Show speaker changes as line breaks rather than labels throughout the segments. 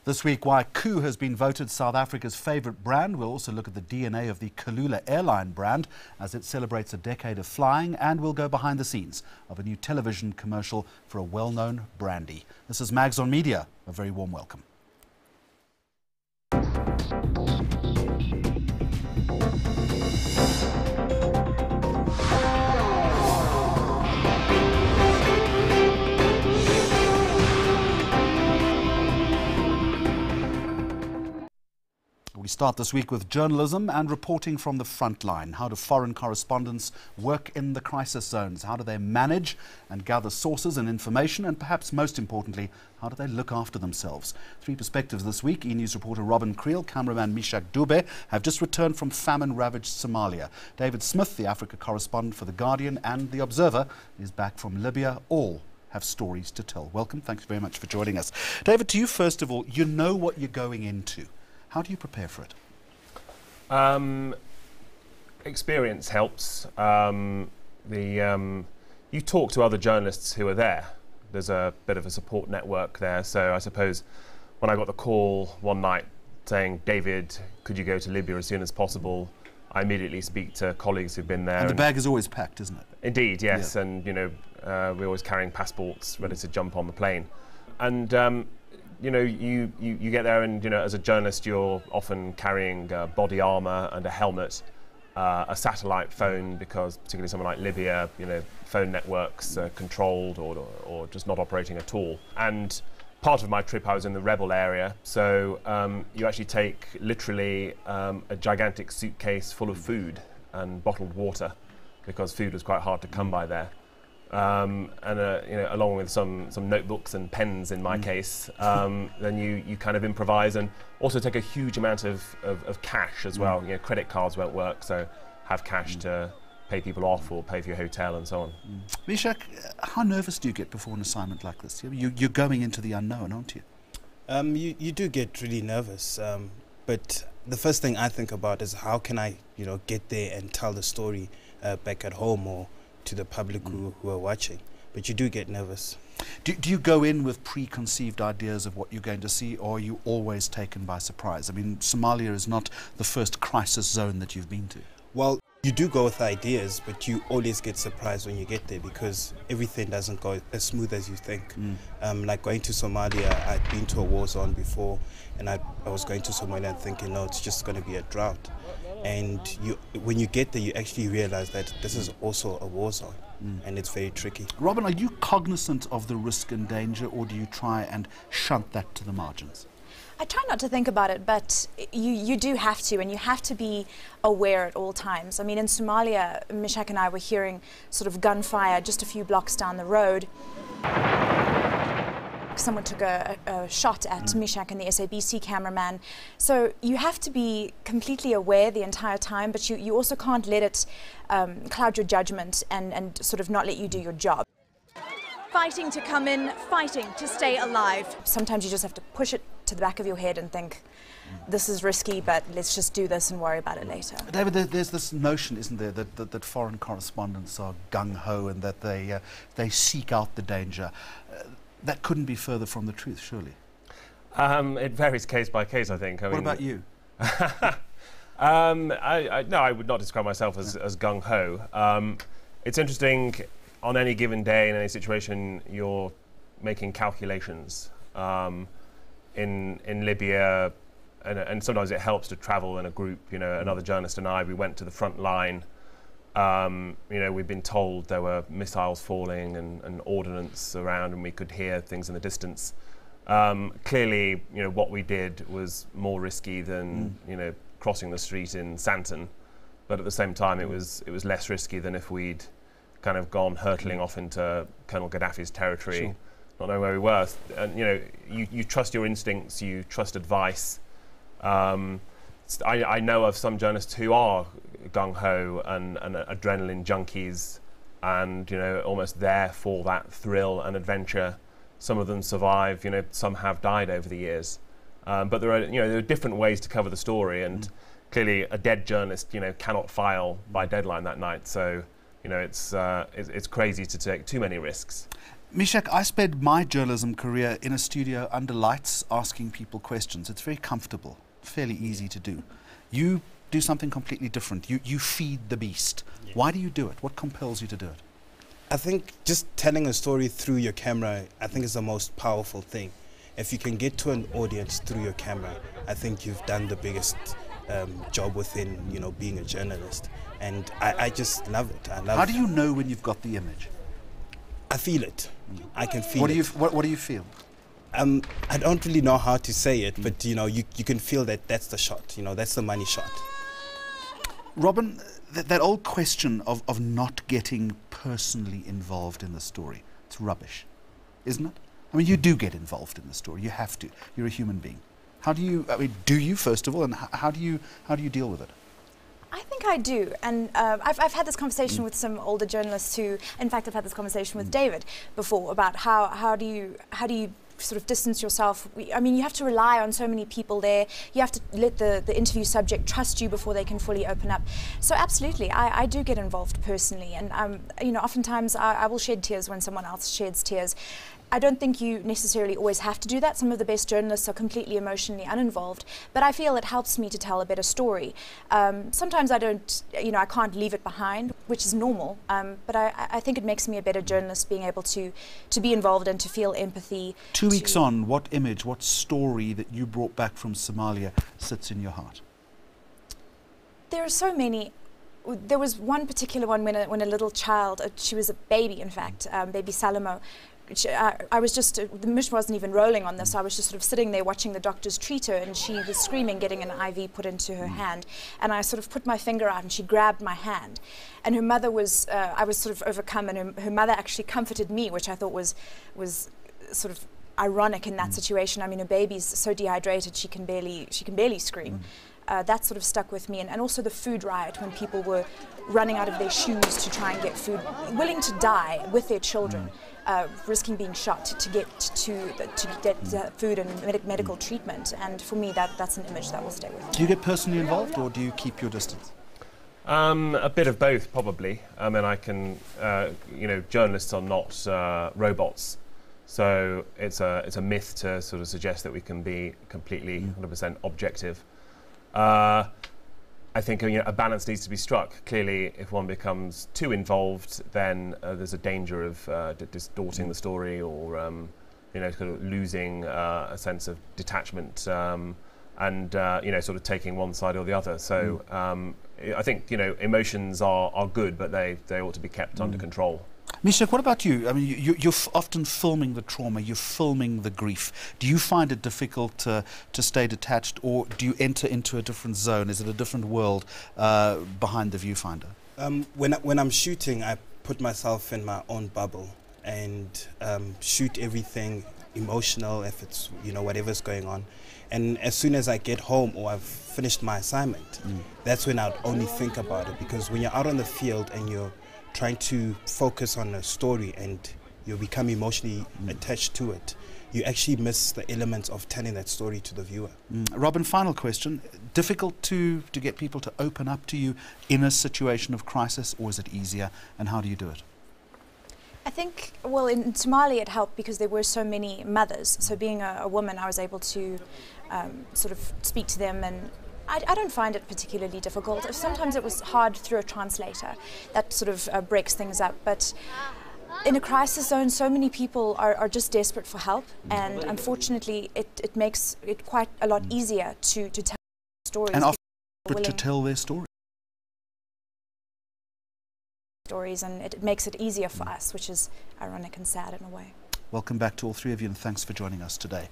This week, why Koo has been voted South Africa's favourite brand. We'll also look at the DNA of the Kulula airline brand as it celebrates a decade of flying, and we'll go behind the scenes of a new television commercial for a well-known brandy. This is Mags on Media. A very warm welcome. We start this week with journalism and reporting from the front line. How do foreign correspondents work in the crisis zones? How do they manage and gather sources and information? And perhaps most importantly, how do they look after themselves? Three perspectives this week. E-News reporter Robin Creel, cameraman Mishak Dube have just returned from famine-ravaged Somalia. David Smith, the Africa correspondent for The Guardian and The Observer, is back from Libya. All have stories to tell. Welcome. Thanks very much for joining us. David, to you first of all, you know what you're going into. How do you prepare for it?
Experience helps. You talk to other journalists who are there. There's a bit of a support network there. So I suppose when I got the call one night saying, David, could you go to Libya as soon as possible? I immediately speak to colleagues who've been there.
And the bag is always packed, isn't it?
Indeed, yes.
Yeah.
And, you know, we're always carrying passports ready to jump on the plane. And, you know, you get there and, you know, as a journalist, you're often carrying body armour and a helmet, a satellite phone, because particularly somewhere like Libya, you know, phone networks are controlled or just not operating at all. And part of my trip, I was in the rebel area, so you actually take literally a gigantic suitcase full of food and bottled water, because food was quite hard to come by there. And you know, along with some notebooks and pens in my case, then you kind of improvise, and also take a huge amount of cash as well. You know, credit cards won't work, so have cash to pay people off or pay for your hotel and so on.
Mishak, how nervous do you get before an assignment like this? You're going into the unknown, aren't you?
You do get really nervous, but the first thing I think about is how can I, you know, get there and tell the story back at home or to the public who are watching. But you do get nervous.
Do you go in with preconceived ideas of what you're going to see, or are you always taken by surprise? I mean, Somalia is not the first crisis zone that you've been to.
Well, you do go with ideas, but you always get surprised when you get there, because everything doesn't go as smooth as you think. Like going to Somalia, I'd been to a war zone before, and I was going to Somalia and thinking, no, it's just going to be a drought. And when you get there, you actually realize that this is also a war zone, and it's very tricky.
Robin, are you cognizant of the risk and danger, or do you try and shunt that to the margins?
I try not to think about it, but you do have to, and you have to be aware at all times. I mean, in Somalia, Mishak and I were hearing sort of gunfire just a few blocks down the road. Someone took a shot at Mishak and the SABC cameraman. So you have to be completely aware the entire time, but you also can't let it cloud your judgment and sort of not let you do your job.
Fighting to come in, fighting to stay alive.
Sometimes you just have to push it to the back of your head and think, this is risky, but let's just do this and worry about it later.
David, there's this notion, isn't there, that foreign correspondents are gung-ho and that they seek out the danger. That couldn't be further from the truth, surely.
It varies case by case, I think.
What about you?
No, I would not describe myself as gung-ho. It's interesting, on any given day, in any situation, you're making calculations. In Libya, and sometimes it helps to travel in a group. You know, another journalist and I, we went to the front line. You know, we'd been told there were missiles falling and ordnance around, and we could hear things in the distance. Clearly, you know, what we did was more risky than you know, crossing the street in Santon, but at the same time, it was less risky than if we'd kind of gone hurtling off into Colonel Gaddafi's territory.
Sure.
Not knowing where we were. And you know, you trust your instincts, you trust advice. I know of some journalists who are gung-ho and adrenaline junkies, and you know, almost there for that thrill and adventure. Some of them survive, you know, some have died over the years. But there are different ways to cover the story, and clearly a dead journalist, you know, cannot file by deadline that night. So, you know, it's crazy to take too many risks.
Meshack, I spent my journalism career in a studio under lights asking people questions. It's very comfortable, fairly easy to do. You do something completely different. You feed the beast. Yeah. Why do you do it? What compels you to do it?
I think just telling a story through your camera, I think is the most powerful thing. If you can get to an audience through your camera, I think you've done the biggest job within, being a journalist. And I just love it.
How do you know when you've got the image?
I feel it. I can feel it.
What do you feel?
I don't really know how to say it, but you can feel that that's the shot. That's the money shot.
Robin, that old question of not getting personally involved in the story, it's rubbish, isn't it? I mean, you do get involved in the story. You have to. You're a human being. How do you? I mean, do you first of all, and how do you deal with it?
I think I do, and I've had this conversation with some older journalists who, in fact, I've had this conversation with David before about how do you sort of distance yourself. I mean, you have to rely on so many people there. You have to let the interview subject trust you before they can fully open up. So absolutely, I do get involved personally, and oftentimes I will shed tears when someone else sheds tears. I don't think you necessarily always have to do that. Some of the best journalists are completely emotionally uninvolved, but I feel it helps me to tell a better story. Sometimes I don't, I can't leave it behind, which is normal, but I think it makes me a better journalist being able to be involved and to feel empathy.
2 weeks on, what image, what story that you brought back from Somalia sits in your heart?
There are so many. There was one particular one when a little child, she was a baby in fact, baby Salomo. I was just, the mission wasn't even rolling on this, so I was just sort of sitting there watching the doctors treat her, and she was screaming, getting an IV put into her hand, and I sort of put my finger out and she grabbed my hand, and her mother was, I was sort of overcome, and her mother actually comforted me, which I thought was sort of ironic in that situation. I mean, a baby's so dehydrated she can barely scream. That sort of stuck with me, and also the food riot when people were running out of their shoes to try and get food, willing to die with their children, risking being shot to get food and medical treatment. And for me, that's an image that will stay with me.
Do you get personally involved, or do you keep your distance?
A bit of both, probably. I mean, I can, journalists are not robots. So it's a myth to sort of suggest that we can be completely 100% objective. I think a balance needs to be struck. Clearly, if one becomes too involved, then there's a danger of distorting the story, or sort of losing a sense of detachment, and sort of taking one side or the other. So I think emotions are good, but they ought to be kept under control.
Meshack, what about you? I mean, you're often filming the trauma, you're filming the grief. Do you find it difficult to stay detached, or do you enter into a different zone? Is it a different world behind the viewfinder?
When I'm shooting, I put myself in my own bubble and shoot everything emotional, if it's whatever's going on. And as soon as I get home or I've finished my assignment, that's when I'd only think about it. Because when you're out on the field and you're trying to focus on a story and you become emotionally attached to it, you actually miss the elements of telling that story to the viewer.
Robin, final question. Difficult to get people to open up to you in a situation of crisis, or is it easier, and how do you do it?
I think, well, in Somalia it helped because there were so many mothers. So being a woman, I was able to sort of speak to them, and I don't find it particularly difficult. Sometimes it was hard through a translator. That sort of breaks things up. But in a crisis zone, so many people are just desperate for help, and unfortunately it makes it quite a lot easier to tell stories.
And often to tell their story.
And it makes it easier for us, which is ironic and sad in a way.
Welcome back to all three of you, and thanks for joining us today.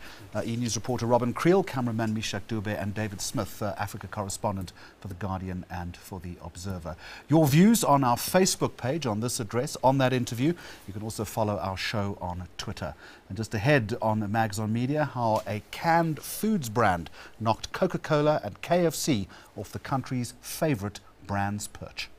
E-News reporter Robin Creel, cameraman Meshack Dube, and David Smith, Africa correspondent for The Guardian and for The Observer. Your views on our Facebook page on this address, on that interview. You can also follow our show on Twitter. And just ahead on Mags on Media, how a canned foods brand knocked Coca-Cola and KFC off the country's favourite brands perch.